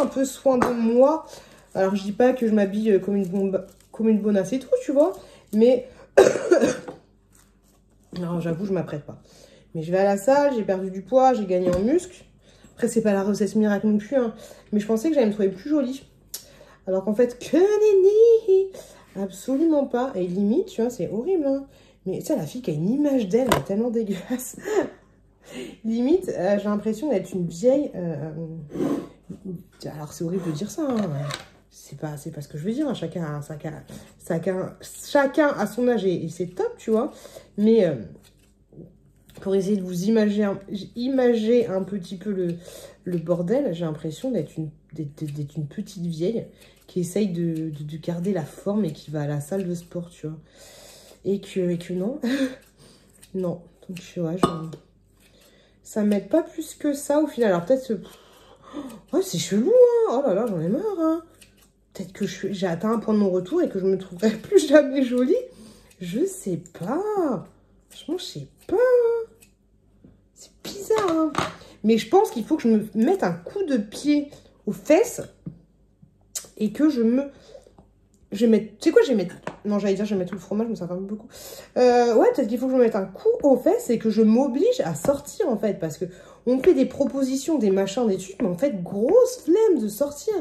un peu soin de moi, alors je dis pas que je m'habille comme une bonasse et tout, tu vois, mais non, j'avoue, je m'apprête pas. Mais je vais à la salle, j'ai perdu du poids, j'ai gagné en muscle. Après, c'est pas la recette miracle non plus, hein, mais je pensais que j'allais me trouver plus jolie. Alors qu'en fait, que nenni, absolument pas. Et limite, tu vois, c'est horrible, hein. Mais tu sais, la fille qui a une image d'elle, elle est tellement dégueulasse. Limite, j'ai l'impression d'être une vieille... Alors, c'est horrible de dire ça, hein. C'est pas ce que je veux dire. Hein. Chacun a son âge et c'est top, tu vois. Mais pour essayer de vous imager un petit peu le bordel, j'ai l'impression d'être une petite vieille qui essaye de garder la forme et qui va à la salle de sport, tu vois. Et que non. Non. Donc, ouais, ça m'aide pas plus que ça au final. Alors, peut-être... Oh, c'est chelou, hein. Oh là là, j'en ai marre, hein. Peut-être que j'ai atteint un point de non-retour et que je me trouverai plus jamais jolie. Je sais pas. Franchement, je sais pas. C'est bizarre, hein. Mais je pense qu'il faut que je me mette un coup de pied aux fesses. Et que je vais mettre... Tu sais quoi, je vais mettre... Non, j'allais dire, je vais mettre tout le fromage, mais ça fait un peu beaucoup. Ouais, peut-être qu'il faut que je me mette un coup aux fesses et que je m'oblige à sortir, en fait. Parce que on me fait des propositions, des machins, des trucs, mais en fait, grosse flemme de sortir.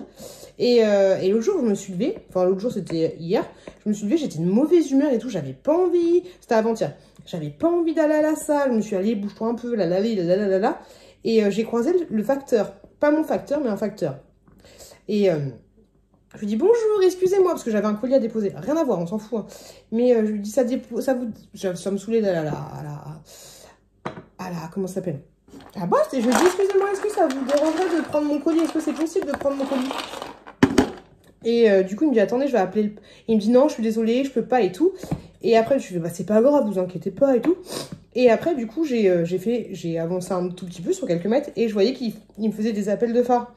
Et l'autre jour, je me suis levée. Enfin, l'autre jour, c'était hier. Je me suis levée, j'étais de mauvaise humeur et tout. J'avais pas envie. C'était avant-hier. J'avais pas envie d'aller à la salle. Je me suis allée, bouge-toi un peu, là. Et j'ai croisé le facteur. Pas mon facteur, mais un facteur. Et... je lui dis bonjour, excusez-moi, parce que j'avais un colis à déposer. Rien à voir, on s'en fout. Hein. Mais je lui dis ça me saoulait comment ça s'appelle? À la boîte. Et je lui dis excusez-moi, est-ce que ça vous dérangerait de prendre mon colis? Est-ce que c'est possible de prendre mon colis? Et du coup, il me dit attendez, je vais appeler le... Il me dit non, je suis désolée, je peux pas et tout. Et après, je lui dis bah c'est pas grave, vous inquiétez pas et tout. Et après, du coup, j'ai avancé un tout petit peu sur quelques mètres et je voyais qu'il me faisait des appels de phare.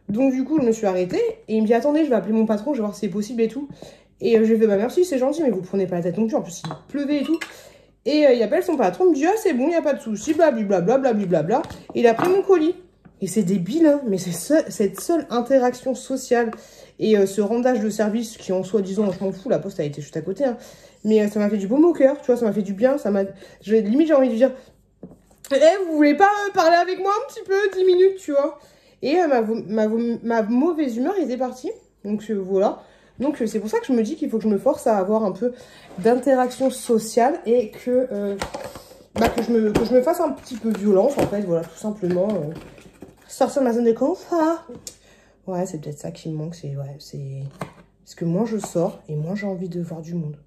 Donc du coup, je me suis arrêtée et il me dit attendez, je vais appeler mon patron, je vais voir si c'est possible et tout. Et je lui ai fait bah merci, c'est gentil, mais vous prenez pas la tête non plus. En plus, il pleuvait et tout. Et il appelle son patron, il me dit ah c'est bon, il n'y a pas de souci, blablabla. Et il a pris mon colis. Et c'est débile, hein, mais c'est cette seule interaction sociale et ce rendage de service qui en soi, disons, je m'en fous, la poste a été juste à côté. Hein, mais ça m'a fait du baume au cœur, tu vois, ça m'a fait du bien. Limite, j'ai envie de dire vous voulez pas parler avec moi un petit peu, 10 minutes, tu vois. Et ma mauvaise humeur était partie. Donc voilà. Donc c'est pour ça que je me dis qu'il faut que je me force à avoir un peu d'interaction sociale et que je me fasse un petit peu violence en fait. Voilà, tout simplement. Sortir de ma zone de confort. Ouais, c'est peut-être ça qui me manque. Parce que moins je sors et moins j'ai envie de voir du monde.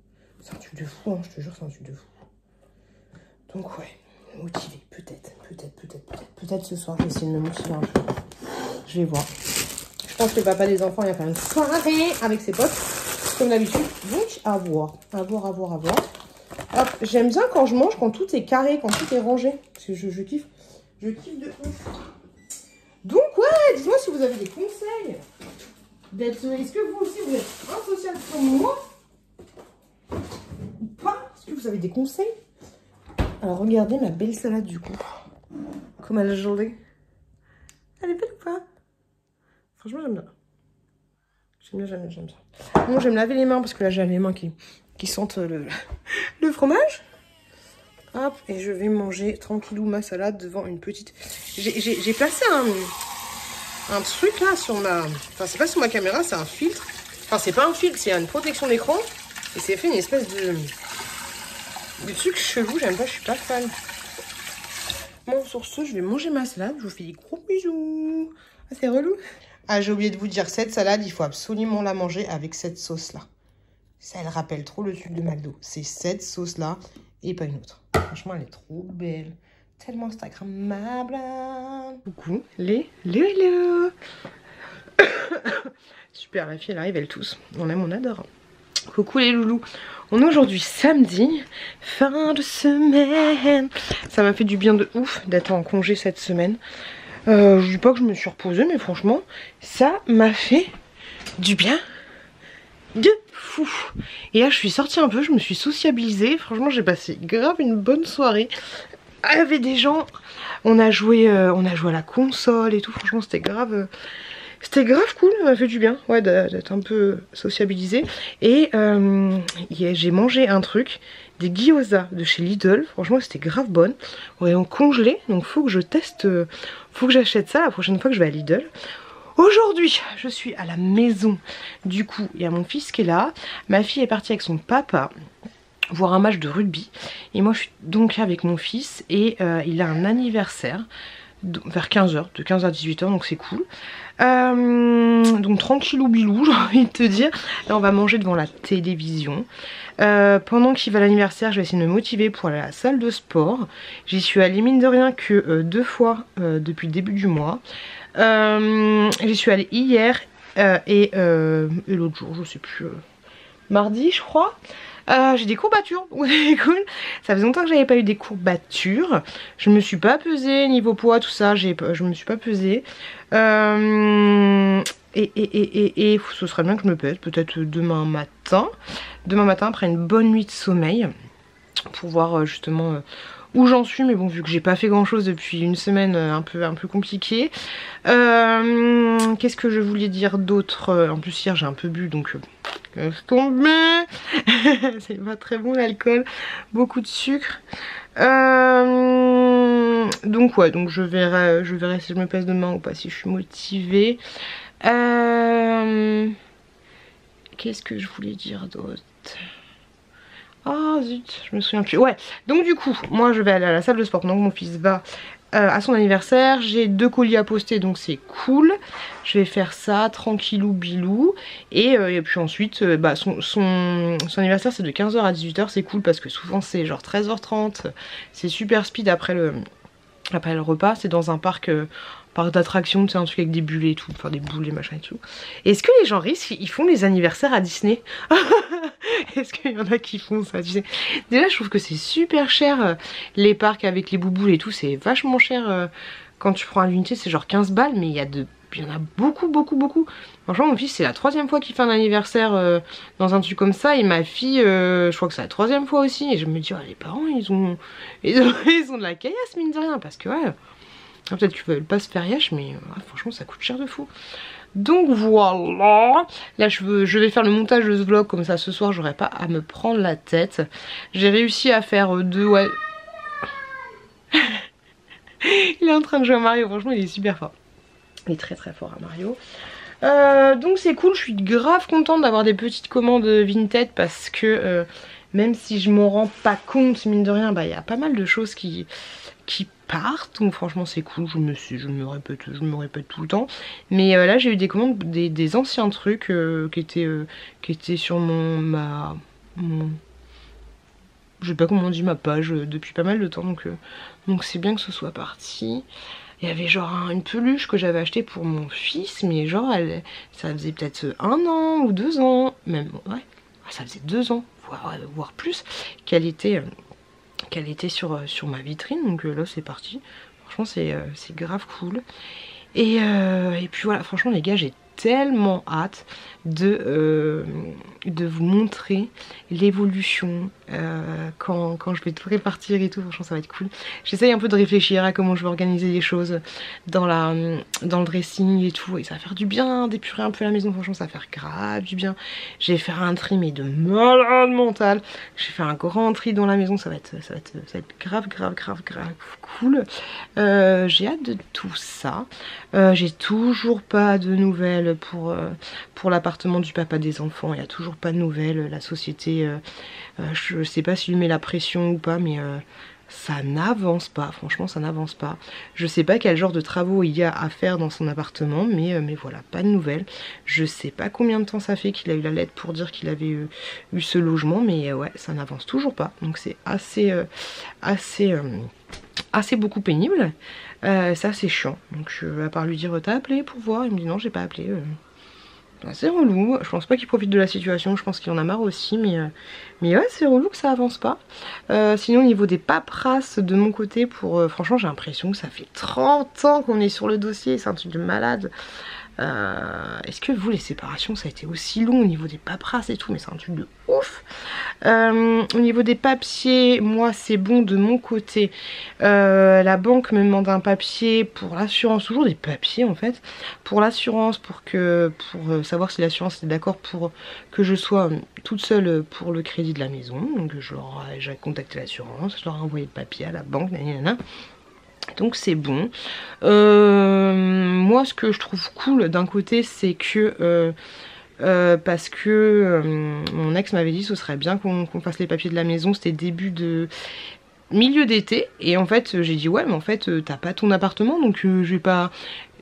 C'est un truc de fou, hein, je te jure, c'est un truc de fou. Donc ouais. Motivé, peut-être ce soir je vais essayer de me motiver un peu. Je vais voir. Je pense que le papa des enfants il va faire une soirée avec ses potes comme d'habitude. Donc à voir. Hop, j'aime bien quand je mange, quand tout est carré, quand tout est rangé. Parce que je kiffe. Je kiffe de ouf. Donc ouais, dites-moi si vous avez des conseils. Est-ce que vous aussi vous êtes insociable comme moi ou pas? Est-ce que vous avez des conseils? Alors regardez ma belle salade du coup. Comme elle a gelé. Elle est belle ou pas? Franchement j'aime bien. J'aime bien. Bon, je vais me laver les mains parce que là j'ai les mains qui sentent le fromage. Hop, et je vais manger tranquillou ma salade devant une petite... J'ai placé un truc là sur ma... Enfin c'est pas sur ma caméra, c'est un filtre. Enfin c'est pas un filtre, c'est une protection d'écran. Et c'est fait une espèce de truc chelou, j'aime pas, je suis pas fan. Bon, sur ce, je vais manger ma salade. Je vous fais des gros bisous. Ah, c'est relou. Ah, j'ai oublié de vous dire, cette salade, il faut absolument la manger avec cette sauce-là. Ça, elle rappelle trop le truc de McDo. C'est cette sauce-là et pas une autre. Franchement, elle est trop belle. Tellement instagrammable. Coucou, les Super, la fille, elle arrive, elle tousse. On aime, on adore. Coucou les loulous. On est aujourd'hui samedi, fin de semaine. Ça m'a fait du bien de ouf d'être en congé cette semaine. Je dis pas que je me suis reposée, mais franchement, ça m'a fait du bien de fou. Et là, je suis sortie un peu, je me suis sociabilisée. Franchement, j'ai passé grave une bonne soirée. Il y avait des gens, on a joué à la console et tout. Franchement, c'était grave... C'était grave cool, ça m'a fait du bien, ouais, d'être un peu sociabilisée. Et j'ai mangé un truc, des gyoza de chez Lidl. Franchement, c'était grave bonne. Ouais, en congelé, donc faut que je teste, faut que j'achète ça la prochaine fois que je vais à Lidl. Aujourd'hui, je suis à la maison. Du coup, il y a mon fils qui est là. Ma fille est partie avec son papa voir un match de rugby. Et moi, je suis donc avec mon fils et il a un anniversaire vers 15h, de 15 à 18h, donc c'est cool. Donc tranquillou bilou, j'ai envie de te dire. Là on va manger devant la télévision. Pendant qu'il va à l'anniversaire, je vais essayer de me motiver pour aller à la salle de sport. J'y suis allée mine de rien que 2 fois depuis le début du mois. J'y suis allée hier et l'autre jour, je sais plus, mardi je crois. J'ai des courbatures, c'est cool. Ça faisait longtemps que j'avais pas eu des courbatures. Je me suis pas pesée niveau poids, tout ça. Je me suis pas pesée. Et ce serait bien que je me pèse peut-être demain matin. Demain matin après une bonne nuit de sommeil. Pour voir justement où j'en suis. Mais bon, vu que j'ai pas fait grand chose depuis une semaine un peu compliquée. Qu'est-ce que je voulais dire d'autre? En plus hier j'ai un peu bu donc... laisse tomber. C'est pas très bon l'alcool. Beaucoup de sucre. Donc ouais, donc je verrai si je me pèse demain ou pas, si je suis motivée. Qu'est-ce que je voulais dire d'autre? Ah zut, je me souviens plus. Ouais, donc du coup, moi je vais aller à la salle de sport pendant que mon fils va à son anniversaire. J'ai 2 colis à poster donc c'est cool. Je vais faire ça tranquillou bilou. Et puis ensuite, bah, son anniversaire c'est de 15h à 18h, c'est cool parce que souvent c'est genre 13h30. C'est super speed après le repas. C'est dans un parc d'attractions, tu sais, un truc avec des bulles et tout, enfin des boules et machin et tout. Est-ce que les gens risquent, ils font les anniversaires à Disney? Est-ce qu'il y en a qui font ça, tu sais? Déjà je trouve que c'est super cher, les parcs avec les bouboules et tout, c'est vachement cher. Quand tu prends à l'unité c'est genre 15 balles, mais il y en a beaucoup. Franchement mon fils c'est la 3e fois qu'il fait un anniversaire dans un truc comme ça, et ma fille je crois que c'est la 3e fois aussi, et je me dis oh, les parents ils ont de la caillasse mine de rien, parce que ouais, peut-être qu'ils veulent pas se faire yèche, mais franchement ça coûte cher de fou. Donc voilà, là je vais faire le montage de ce vlog, comme ça ce soir j'aurai pas à me prendre la tête. J'ai réussi à faire 2, ouais. Il est en train de jouer à Mario, franchement il est super fort. Il est très fort à Mario. Donc c'est cool, je suis grave contente d'avoir des petites commandes Vinted, parce que même si je m'en rends pas compte, mine de rien, bah il y a pas mal de choses qui partent, donc franchement c'est cool. Je me répète tout le temps, mais là j'ai eu des commandes, des anciens trucs qui étaient sur je sais pas comment on dit, ma page depuis pas mal de temps, donc c'est bien que ce soit parti. Il y avait genre une peluche que j'avais achetée pour mon fils, mais genre ça faisait peut-être 1 an ou 2 ans, même, ouais, ça faisait 2 ans, voire plus, qu'elle était sur ma vitrine, donc là c'est parti. Franchement c'est grave cool. Et puis voilà, franchement les gars, j'ai tellement hâte de vous montrer l'évolution quand je vais tout répartir et tout. Franchement ça va être cool. J'essaye un peu de réfléchir à comment je vais organiser les choses dans le dressing et tout, et ça va faire du bien d'épurer un peu la maison. Franchement ça va faire grave du bien. Je vais faire un tri mais de malade mental. Je vais faire un grand tri dans la maison, ça va être grave cool. J'ai hâte de tout ça. J'ai toujours pas de nouvelles pour l'appartement du papa des enfants. Il n'y a toujours pas de nouvelles. La société, je sais pas s'il met la pression ou pas, mais ça n'avance pas. Franchement ça n'avance pas. Je sais pas quel genre de travaux il y a à faire dans son appartement, mais voilà, pas de nouvelles. Je sais pas combien de temps ça fait qu'il a eu la lettre pour dire qu'il avait eu ce logement, mais ouais, ça n'avance toujours pas. Donc c'est assez beaucoup pénible. Ça c'est chiant. Donc à part lui dire t'as appelé pour voir, il me dit non j'ai pas appelé. C'est relou, je pense pas qu'il profite de la situation, je pense qu'il en a marre aussi, mais ouais c'est relou que ça avance pas. Sinon au niveau des paperasses de mon côté, franchement j'ai l'impression que ça fait 30 ans qu'on est sur le dossier, c'est un truc de malade. Est-ce que vous les séparations ça a été aussi long au niveau des paperasses et tout, mais c'est un truc de ouf. Au niveau des papiers, moi c'est bon de mon côté. La banque me demande un papier pour l'assurance, toujours des papiers en fait, pour l'assurance, pour savoir si l'assurance est d'accord pour que je sois toute seule pour le crédit de la maison. Donc j'ai contacté l'assurance, je leur ai envoyé le papier à la banque, nanana. Donc c'est bon. Moi ce que je trouve cool d'un côté c'est que parce que mon ex m'avait dit ce serait bien qu'on fasse les papiers de la maison, c'était milieu d'été, et en fait j'ai dit ouais mais en fait t'as pas ton appartement, donc je vais pas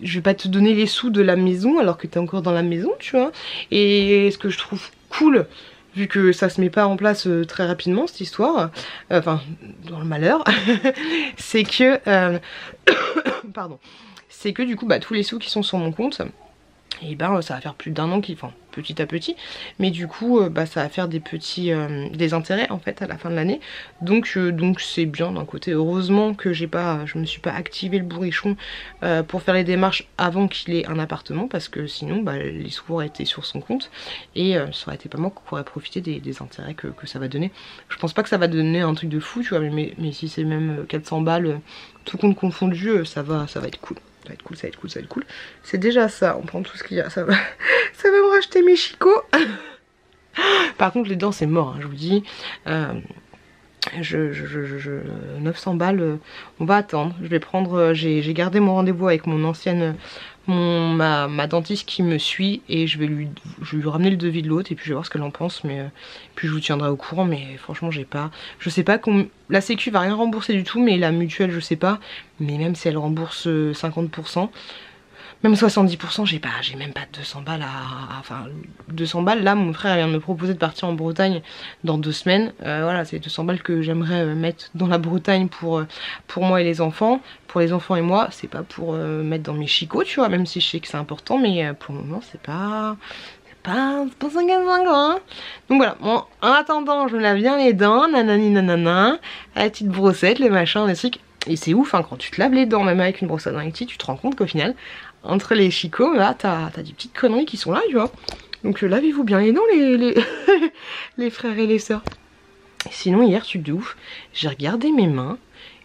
te donner les sous de la maison alors que t'es encore dans la maison, tu vois. Et ce que je trouve cool, vu que ça se met pas en place très rapidement cette histoire, enfin dans le malheur, c'est que pardon, c'est que du coup bah tous les sous qui sont sur mon compte, et ben ça va faire plus d'1 an qu'ils font petit à petit, mais du coup bah, ça va faire des petits des intérêts en fait à la fin de l'année, donc c'est bien d'un côté. Heureusement que je me suis pas activé le bourrichon pour faire les démarches avant qu'il ait un appartement, parce que sinon bah, les sous auraient été sur son compte et ça aurait été pas moi qui aurait profité des intérêts que ça va donner. Je pense pas que ça va donner un truc de fou, tu vois, mais si c'est même 400 balles tout compte confondu, ça va être cool. Ça va être cool, ça va être cool, ça va être cool. C'est déjà ça, on prend tout ce qu'il y a, ça va me racheter mes chicots. Par contre les dents c'est mort, hein, je vous dis. 900 balles, on va attendre. Je vais prendre, j'ai gardé mon rendez-vous avec mon ancienne, ma dentiste qui me suit, et je vais lui ramener le devis de l'autre et puis je vais voir ce qu'elle en pense, mais puis je vous tiendrai au courant. Mais franchement je sais pas, la sécu va rien rembourser du tout, mais la mutuelle je sais pas, mais même si elle rembourse 50%, même 70%, j'ai même pas 200 balles enfin 200 balles. Là mon frère vient de me proposer de partir en Bretagne dans 2 semaines, voilà, c'est 200 balles que j'aimerais mettre dans la Bretagne pour moi et les enfants, pour les enfants et moi. C'est pas pour mettre dans mes chicots, tu vois, même si je sais que c'est important, mais pour le moment c'est pas 55 ans, hein. Donc voilà, bon, en attendant je me lave bien les dents, nanani nanana, la petite brossette, le machin, les trucs. Et c'est ouf hein, quand tu te laves les dents, même avec une brosse à dents tu te rends compte qu'au final, entre les chicots, là, t'as des petites conneries qui sont là, tu vois. Donc lavez-vous bien les dents, les frères et les sœurs. Sinon, hier, truc de ouf, j'ai regardé mes mains,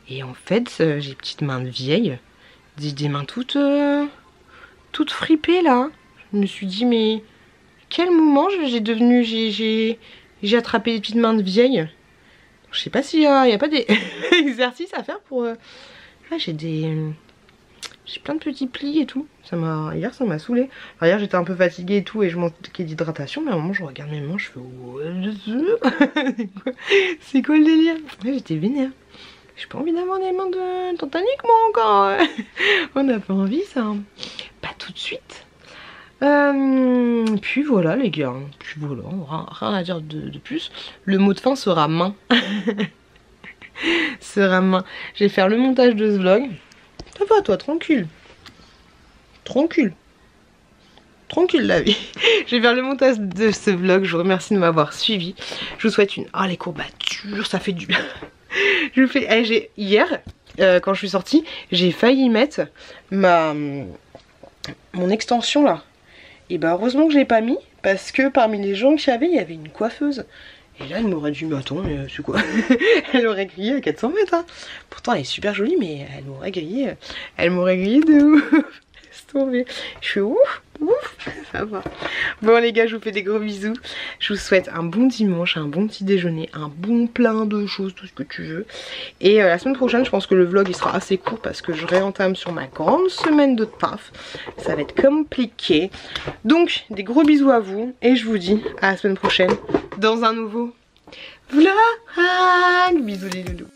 et en fait, j'ai des petites mains de vieille, des mains toutes fripées, là. Je me suis dit, mais quel moment j'ai attrapé des petites mains de vieille. Je sais pas s'il y a pas des exercices à faire pour... Ah, j'ai plein de petits plis et tout. Hier ça m'a saoulé. Alors, hier j'étais un peu fatiguée et tout et je manquais d'hydratation, mais à un moment je regarde mes mains, je fais c'est quoi le délire? Ouais, j'étais vénère. J'ai pas envie d'avoir des mains de Titanic moi encore. On n'a pas envie ça. Pas tout de suite. Puis voilà les gars. Puis voilà, rien à dire de plus. Le mot de fin sera main. Sera main. Je vais faire le montage de ce vlog. Ça va toi, tranquille. Tranquille la vie. Je vais faire le montage de ce vlog. Je vous remercie de m'avoir suivi. Je vous souhaite une... Ah les courbatures, ça fait du bien. Je vous fais... Hier, quand je suis sortie, j'ai failli mettre mon extension là. Et bah heureusement que je l'ai pas mis, parce que parmi les gens qu'il y avait, il y avait une coiffeuse. Et là elle m'aurait dit, mais attends, mais c'est quoi? Elle aurait grillé à 400 mètres hein. Pourtant elle est super jolie, mais elle m'aurait grillé de ouf. Laisse tomber. Je suis ouf, ça va. Bon les gars, je vous fais des gros bisous. Je vous souhaite un bon dimanche, un bon petit déjeuner, un bon plein de choses, tout ce que tu veux. Et la semaine prochaine, je pense que le vlog il sera assez court parce que je réentame sur ma grande semaine de taf. Ça va être compliqué. Donc des gros bisous à vous et je vous dis à la semaine prochaine dans un nouveau vlog. Bisous les loulous.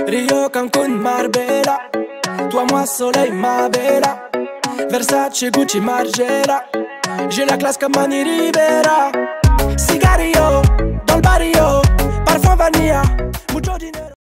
Rio, Cancun, Marbella. Toi, moi, soleil, ma bella. Versace, Gucci, Margiela. J'ai la classe comme Mani Rivera. Cigarillo, dans le barrio. Parfum vanilla, mucho dinero.